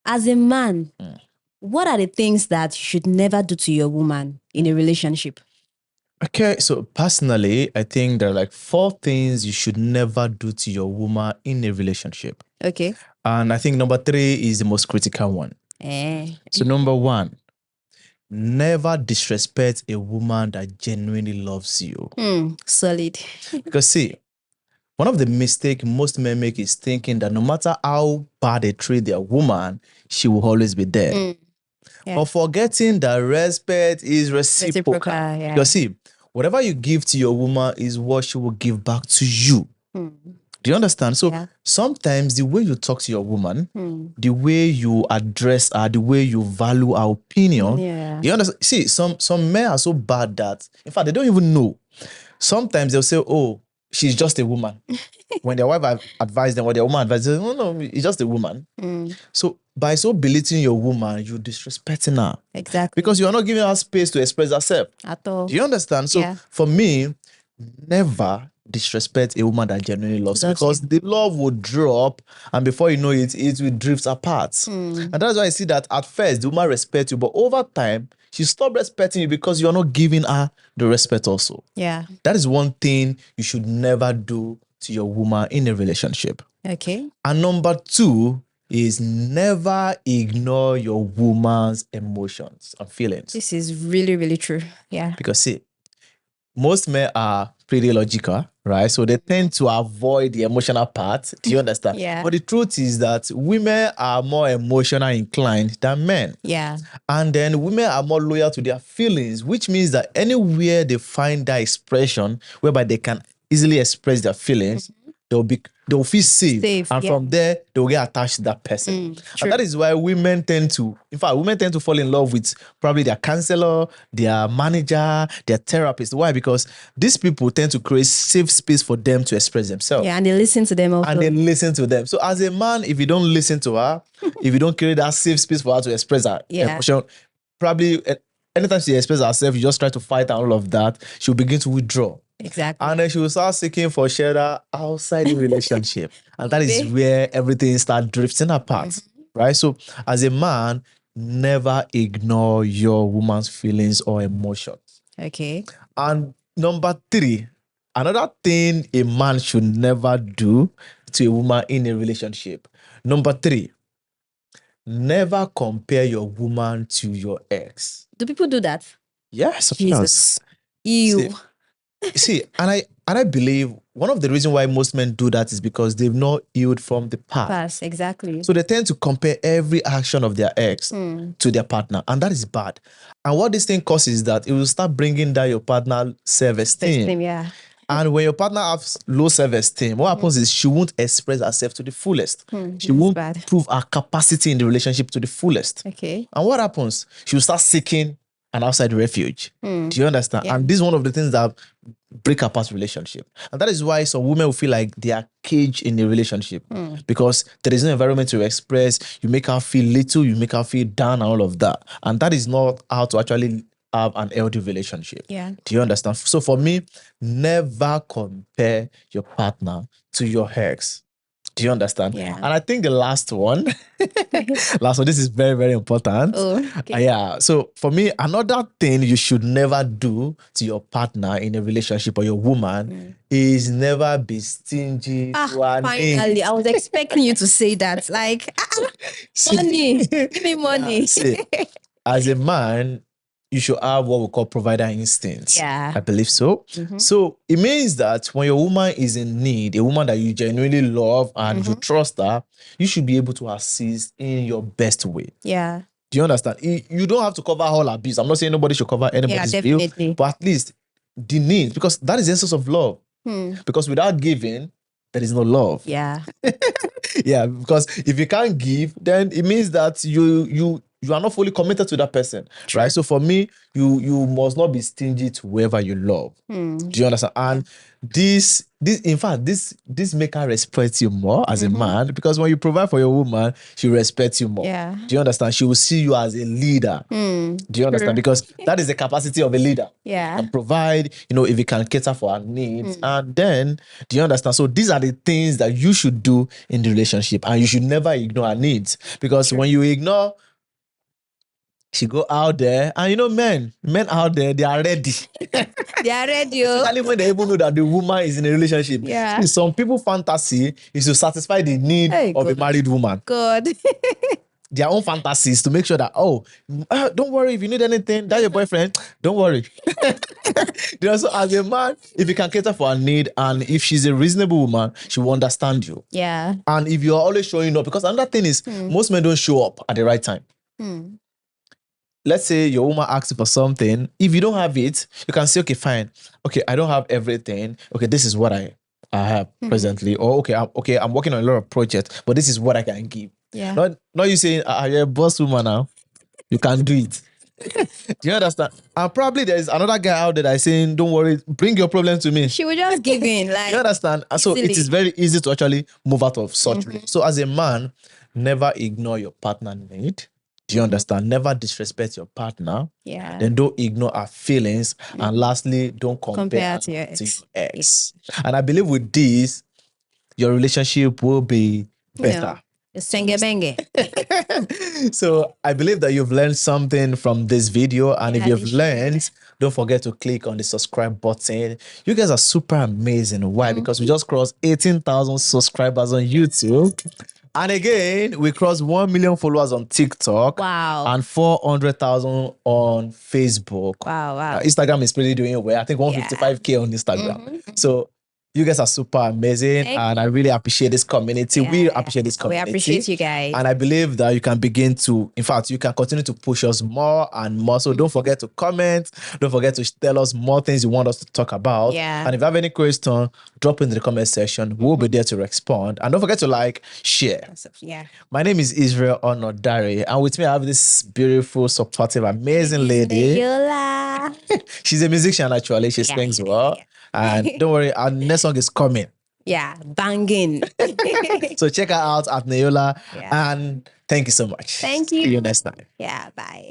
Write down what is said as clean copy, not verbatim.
As a man, what are the things that you should never do to your woman in a relationship? Okay, so personally, I think there are like 4 things you should never do to your woman in a relationship. Okay. And I think number 3 is the most critical one. So number 1, never disrespect a woman that genuinely loves you. Solid. Because see, one of the mistakes most men make is thinking that no matter how bad they treat their woman, she will always be there. Yeah. But forgetting that respect is reciprocal. Yeah. Because see, whatever you give to your woman is what she will give back to you. Do you understand? So Yeah. sometimes the way you talk to your woman, the way you address her, the way you value her opinion, Yeah. you understand? See, some men are so bad that, in fact, they don't even know. Sometimes they'll say, oh, she's just a woman. When their wife advised them or their woman advised them, no, it's just a woman. So by so belittling your woman, you're disrespecting her. Exactly. Because you are not giving her space to express herself. At all. Do you understand? So Yeah. for me, never disrespect a woman that genuinely loves you, because the love will drop, and before you know it, it will drift apart. And that's why I see that at first the woman respects you, but over time she stopped respecting you because you're not giving her the respect also. Yeah. That is one thing you should never do to your woman in a relationship. Okay. And number 2 is never ignore your woman's emotions and feelings. This is really, really true. Yeah. Because see, most men are pretty logical, right? So they tend to avoid the emotional part. Do you understand? Yeah. But the truth is that women are more emotional inclined than men. Yeah. And then women are more loyal to their feelings, which means that anywhere they find that expression whereby they can easily express their feelings, they'll feel safe. And from there, they'll get attached to that person. And that is why women tend to fall in love with probably their counselor, their manager, their therapist. Why? Because these people tend to create safe space for them to express themselves. Yeah, and they listen to them also. And they listen to them. So as a man, if you don't listen to her, if you don't create that safe space for her to express her emotion, probably anytime she expresses herself, you just try to fight and all of that, she'll begin to withdraw. Exactly. And then she will start seeking for shelter outside the relationship. And that is where everything starts drifting apart. Right? So as a man, never ignore your woman's feelings or emotions. Okay. And number 3, another thing a man should never do to a woman in a relationship. Number 3, never compare your woman to your ex. Do people do that? Yes, of Jesus. course. Ew. See, and I believe one of the reasons why most men do that is because they've not healed from the past. Exactly. So they tend to compare every action of their ex to their partner, and that is bad. And what this thing causes is that it will start bringing down your partner's self-esteem. Yeah. And when your partner has low self-esteem, what happens is she won't express herself to the fullest. She won't prove her capacity in the relationship to the fullest. Okay. And what happens? She will start seeking an outside refuge. Do you understand? Yeah. And this is one of the things that break apart relationship. And that is why some women will feel like they are caged in a relationship because there is no environment to express. You make her feel little, you make her feel down and all of that. And that is not how to actually have an healthy relationship. Yeah. Do you understand? So for me, never compare your partner to your ex. Do you understand? Yeah. And I think the last one, this is very, very important. Yeah. So for me, another thing you should never do to your partner in a relationship or your woman is never be stingy to her finally, I was expecting you to say that. Like, money, give me money. Yeah, see, as a man, you should have what we call provider instincts. Yeah. I believe so. So it means that when your woman is in need, a woman that you genuinely love and you trust her, you should be able to assist in your best way. Yeah. Do you understand? You don't have to cover all abuse. I'm not saying nobody should cover anybody's bill, but at least the needs, because that is the essence of love. Because without giving, there is no love. Yeah. Yeah, because if you can't give, then it means that you are not fully committed to that person. True. Right? So for me, you must not be stingy to whoever you love. Do you understand? And this this, in fact, this make her respect you more as a man, because when you provide for your woman, she respects you more. Yeah. Do you understand? She will see you as a leader. Do you understand? Because that is the capacity of a leader. Yeah. And provide, if you can cater for her needs. And then, do you understand? So these are the things that you should do in the relationship, and you should never ignore her needs. Because when you ignore, she go out there, and men out there, they are ready. They are ready. Especially when they even know that the woman is in a relationship. Yeah. See, some people fantasy is to satisfy the need of a married woman. God. Their own fantasies to make sure that, don't worry, if you need anything, that's your boyfriend, don't worry. So as a man, if you can cater for her need, and if she's a reasonable woman, she will understand you. Yeah. And if you're always showing up, because another thing is, most men don't show up at the right time. Let's say your woman asks you for something. If you don't have it, you can say, okay, fine. Okay, I don't have everything. Okay, this is what I have presently. Or okay, I'm working on a lot of projects, but this is what I can give. Yeah. Not you saying, you're a boss woman now. You can do it. Do you understand? And probably there's another guy out there that is saying, don't worry, bring your problem to me. She will just give in. Like, you understand? And so it is very easy to actually move out of such. So as a man, never ignore your partner need. Do you understand? Never disrespect your partner. Yeah. Then don't ignore her feelings. And lastly, don't compare to your ex. And I believe with this, your relationship will be better. Senge benge. So I believe that you've learned something from this video. And if you've learned, don't forget to click on the subscribe button. You guys are super amazing. Why? Because we just crossed 18,000 subscribers on YouTube. And again, we crossed 1 million followers on TikTok. Wow. And 400,000 on Facebook. Wow. Instagram is pretty doing well. I think 155K on Instagram. So you guys are super amazing. And I really appreciate this community. We appreciate this community. We appreciate you guys. And I believe that you can begin to, in fact, you can continue to push us more and more. So don't forget to comment. Don't forget to tell us more things you want us to talk about. Yeah. And if you have any question, drop in the comment section. We'll be there to respond. And don't forget to like, share. Yeah. My name is Israel Onodare. And with me, I have this beautiful, supportive, amazing lady. Yola. She's a musician, actually. She sings well. And don't worry, our next song is coming. Yeah, banging. So check her out at Neola. And thank you so much. Thank you. See you next time. Yeah, bye.